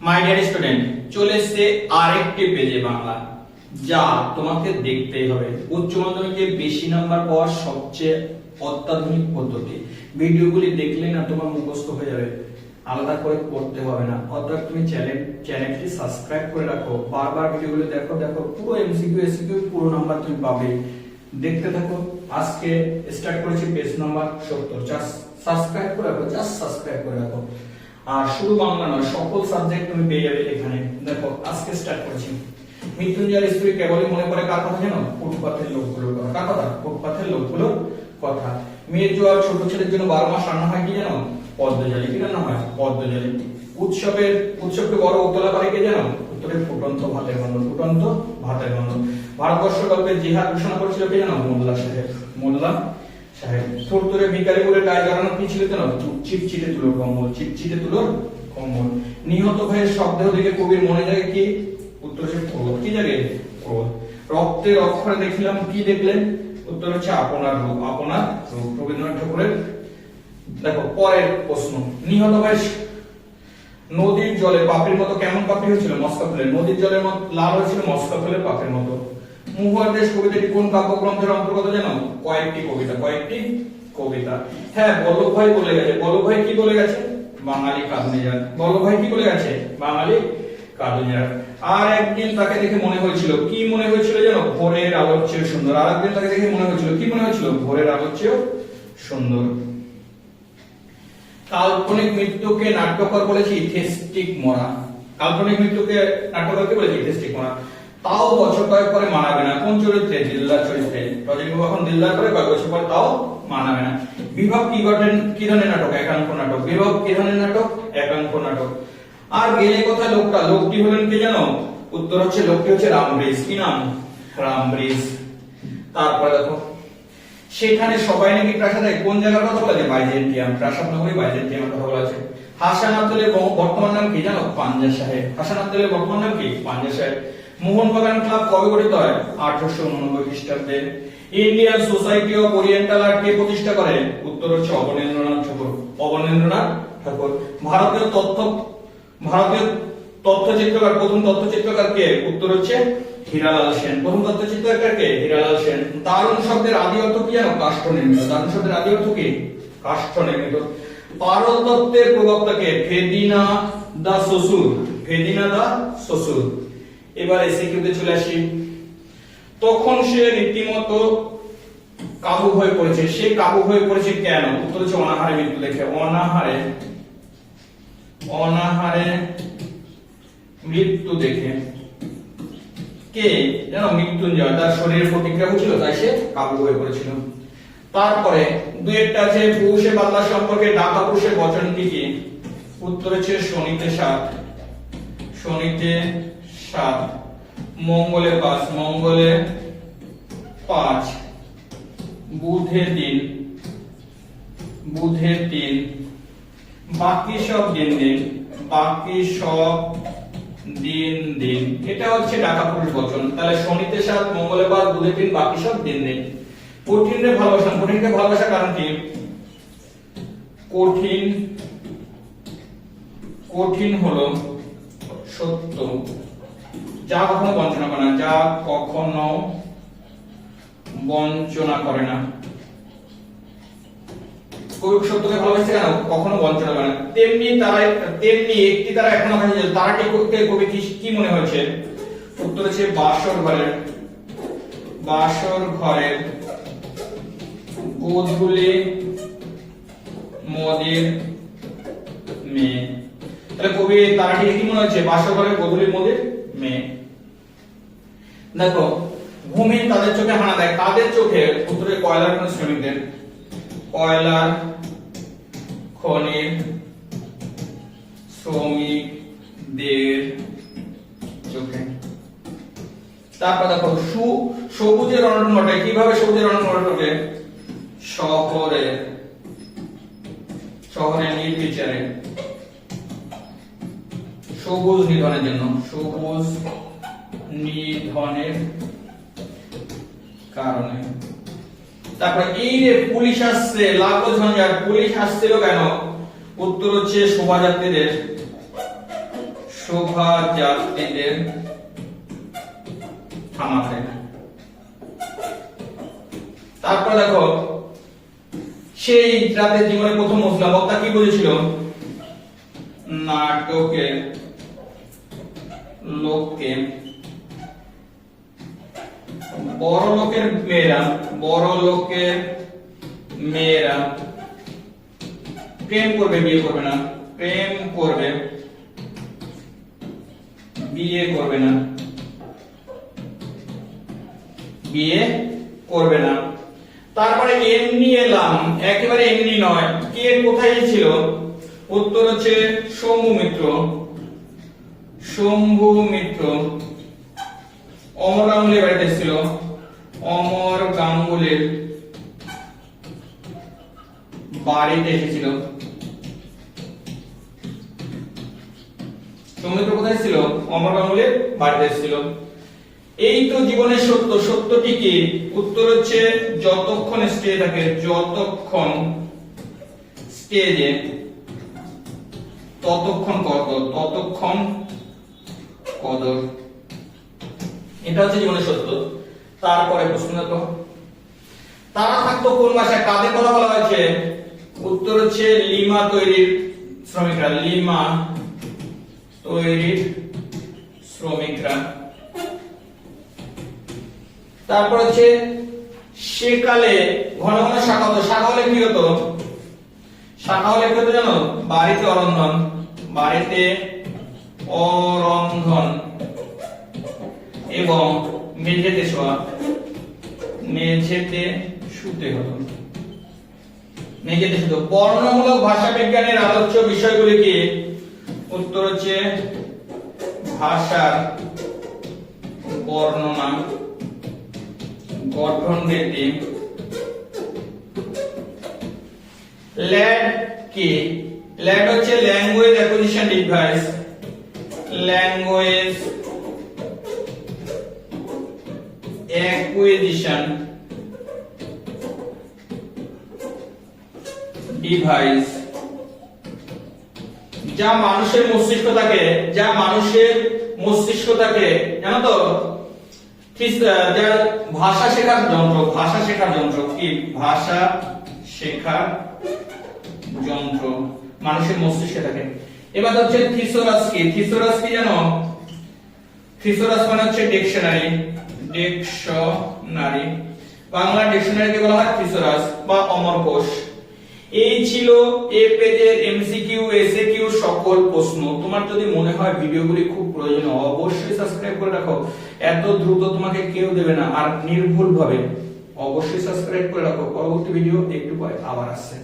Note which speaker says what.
Speaker 1: My dear student, চলে এসেছে আরেকটি পেজে বাংলা, যা তোমাকে দেখতেই হবে। উচ্চ মাধ্যমিকে বেশি নাম্বার পাওয়ার সবচেয়ে অত্যাধুনিক পদ্ধতি। ভিডিওগুলি দেখলে না তোমার মুখস্থ হয়ে যাবে, আলাদা করে পড়তে হবে না। অর্থাৎ তুমি চ্যানেলটি সাবস্ক্রাইব করে রাখো, বারবার ভিডিওগুলো দেখো, পুরো এমসিকিউ এসিকিউ পুরো নাম্বার তুমি পাবে। দেখতে থাকো। আজকে স্টার্ট করেছি পেজ নাম্বার 70। জাস্ট সাবস্ক্রাইব করে রাখো, আর শুধু বাংলা নয়, সকল সাবজেক্ট তুমি পেয়ে যাবে এখানে। দেখো আজকে স্টার্ট করেছি। মৃত্যুঞ্জয়ের স্ত্রী কেবলই মনে পড়ে কার কথা জানো? ফুটপাথের লোকগুলোর কথা। কার কথা? ফুটপাথের লোকগুলোর কথা। মেয়ের জোয়ার ছোট ছেলের জন্য 12 মাস রান্না হয় কি জানো? পদ্মজালি। কি রান্না হয়? পদ্মজালি। উৎসবকে বড় উতলা করে কে জানো? উত্তরে ফুটন্ত ভাতের গন্ধ। ভারতবর্ষ গল্পে জিহাদ ঘোষণা করেছিল কে জানো? মোল্লা সাহেব। থুরথুরে ভিখারি বলে গায়ে জড়ানো কি ছিল জানো? চিটচিটে তুলোর কম্বল। নিহত ভাইয়ের শব্দ দেখে কবির মনে জাগে কি? উত্তর হচ্ছে ক্রোধ। কি জাগে? ক্রোধ। রক্তের অক্ষরে দেখিলাম কি দেখলেন? উত্তর হচ্ছে আপনার রূপ। রবীন্দ্রনাথ ঠাকুরের। দেখো পরের প্রশ্ন। নিহত ভাই নদীর জলে পাপড়ির মতো কেমন পাপড়ি হয়েছিল? মস্কা ফুলের। নদীর জলের মতো লাল হয়েছিল মস্কা ফুলের পাপড়ির মতো। মুহুয়ার দেশ কবিতাটি কোন কাব্যগ্রন্থের অন্তর্গত জানো? কয়েকটি কবিতা। হ্যাঁ, বল্লভ ভাই বলে গেছে। বল্লভ ভাই কি বলে গেছে? বাঙালি কাঁদুনিয়ার। আর একদিন তাকে দেখে মনে হয়েছিল কি? মনে হয়েছিল জানো? ভোরের আলোর চেয়ে সুন্দর। আর একদিন তাকে দেখে মনে হয়েছিল কি? মনে হয়েছিল ভোরের আলোর চেয়ে সুন্দর। কাল্পনিক মৃত্যুকে নাট্যকর বলেছি ইথেস্টিক মরা। তাও বছর কয়েক পরে মানাবে না। কোন চরিত্রে? দিলদার চরিত্রে। রজনীবাবু এখন দিলদার করে কয়েক বছর পরে তাও মানাবে না। বিভাগ কি ধরনের নাটক? একাঙ্ক নাটক। বিভাগ কি ধরনের নাটক? একাঙ্ক নাটক। আর গেলে কোথায় লোকটি হলেন কে জানো? উত্তর হচ্ছে লোকটি হচ্ছে রামব্রিজ। কি নাম? রামব্রিজ। তারপরে দেখো, সেখানে সবাই নাকি প্রাসাদে কোন জায়গার কথা বলা যায়? বাইজেন্টিয়াম। প্রাসাদ নগরী বাইজেন্টিয়াম কথা বলা আছে। হাসান আব্দুলের বর্তমান নাম কি জানো? পাঞ্জা সাহেব। মোহনবাগান ক্লাব কবে গঠিত হয়? 1889 খ্রিস্টাব্দে। Indian society of oriental art কে প্রতিষ্ঠা করেন? উত্তর হচ্ছে অবনীন্দ্রনাথ ঠাকুর। ভারতীয় তথ্যচিত্রকার প্রথম তথ্যচিত্রকার কে? উত্তর হচ্ছে হীরালাল সেন। প্রথম তথ্যচিত্রকার কে? হীরালাল সেন। দারুণ শব্দের আদি অর্থ কি জানো? কাষ্ঠ নির্মিত। পারল তত্ত্বের প্রবক্তা কে? ফেদিনা দা সসুর। এবার এসিকিউতে চলে আসি। তখন সে রীতিমতো কাবু হয়ে পড়েছে। সে কাবু হয়ে পড়েছে কেন? উত্তর হচ্ছে অনাহারে মৃত্যু দেখে। অনাহারে মৃত্যু দেখে। কে জানো? মৃত্যুঞ্জয়। তার শরীরের প্রতিক্রিয়া হচ্ছিল, তাই সে কাবু হয়ে পড়েছিল। তারপরে দুইটা আছে পুরুষে পাতলা সম্পর্কে ডাকা পুরুষের বচনটি কি? উত্তর হচ্ছে শনিতে সাত, মঙ্গলে 5, বুধে 3, বাকি সব দিন। এটা হচ্ছে ডাকা পুরুষ বচন। তাহলে শনিতে 7, মঙ্গলে 5, বুধে 3, বাকি সব দিন। কঠিনকে ভালোবাসা কারণ কি? কঠিন হলো সত্য, যা কখনো বঞ্চনা করে না। কবি সত্যকে ভালোবাসে কেন? কখনো বঞ্চনা করে না। তেমনি একটি তারা এখনো ভাসে। তারাটি করতে কবি কি মনে হয়েছে? উত্তর হচ্ছে বাসর ঘরের গোধূলি মদের মেয়ে। তাহলে কবি তারাটি কি মনে হচ্ছে? বাসর ঘরের গোধূলি মদের মেয়ে। দেখো, ভূমি তাদের চোখে হানা দেয়। কাদের চোখে? উত্তরে কয়লার খনির শ্রমিকদের। কয়লার খনির শ্রমিকদের চোখে। তারপর দেখো, সবুজের রণন ঘটে। কিভাবে সবুজের রণন ঘটে? শহরে নির্বিচারে সবুজ নিধনের জন্য। কারণে। তারপর এই যে পুলিশ আসছে, লাগলো ঝঞ্ঝাট। পুলিশ আসছিল কেন? উত্তর হচ্ছে শোভাযাত্রীদের থামাতে। তারপর দেখো সেই রাতে জীবনের প্রথম মশলা বক্তা কি বলেছিল? নাটকের লোককে বড় লোকের মেয়েরা প্রেম করবে, বিয়ে করবে না। প্রেম করবে, বিয়ে করবে না। বিয়ে করবে না। তারপরে এমনি এলাম, একেবারে এমনি নয়। কে কোথায় ছিল? উত্তর হচ্ছে শম্ভু মিত্র। অমর গাঙ্গুলির বাড়িতে ছিল। অমর গাঙ্গুলির বাড়িতে এসেছিল। সৌমিত্র কোথায় ছিল? অমর গাঙ্গুলির বাড়িতে এসেছিল। এই তো জীবনের সত্য। সত্যটি কি? উত্তর হচ্ছে যতক্ষণ স্টেজে থাকে, যতক্ষণ স্টেজে ততক্ষণ কদর। এটা হচ্ছে জীবনের সত্য। তারপরে প্রশ্ন দেখো, তারা থাকতো কোন ভাষায়? কাদের কথা বলা হয়েছে? উত্তর হচ্ছে লিমা তৈরির শ্রমিকরা। তারপর হচ্ছে সেকালে ঘন ঘন শাখা হতো। শাখা হলে কি হতো? জানো? বাড়িতে অরন্ধন এবং মেঝেতে শুতে হতো। বর্ণমূলক ভাষা বিজ্ঞানের আলোচ্য বিষয়গুলি কি? উত্তর হচ্ছে ভাষার বর্ণনা, গঠন রীতি। ল্যাড কি? ল্যাড হচ্ছে language acquisition device. Language acquisition device যা মানুষের মস্তিষ্ক থাকে, জানো তো? যার ভাষা শেখার যন্ত্র কি? ভাষা শেখার যন্ত্র মানুষের মস্তিষ্কে থাকে। এবার হচ্ছে থিসোরাস কি? থিসোরাস কি জানো? থিসোরাস মানে হচ্ছে ডিকশনারি। বাংলা ডিকশনারিকে বলা হয় থিসোরাস বা অমরকোষ। এই ছিল এ পেজের এমসিকিউ, এসএকিউ সকল প্রশ্ন। তোমার যদি মনে হয় ভিডিওগুলি খুব প্রয়োজনীয়, অবশ্যই সাবস্ক্রাইব করে রাখো। এত দ্রুত তোমাকে কেউ দেবে না। আর নির্ভুলভাবে অবশ্যই সাবস্ক্রাইব করে রাখো। পরবর্তী ভিডিও একটু পরে আবার আসছে।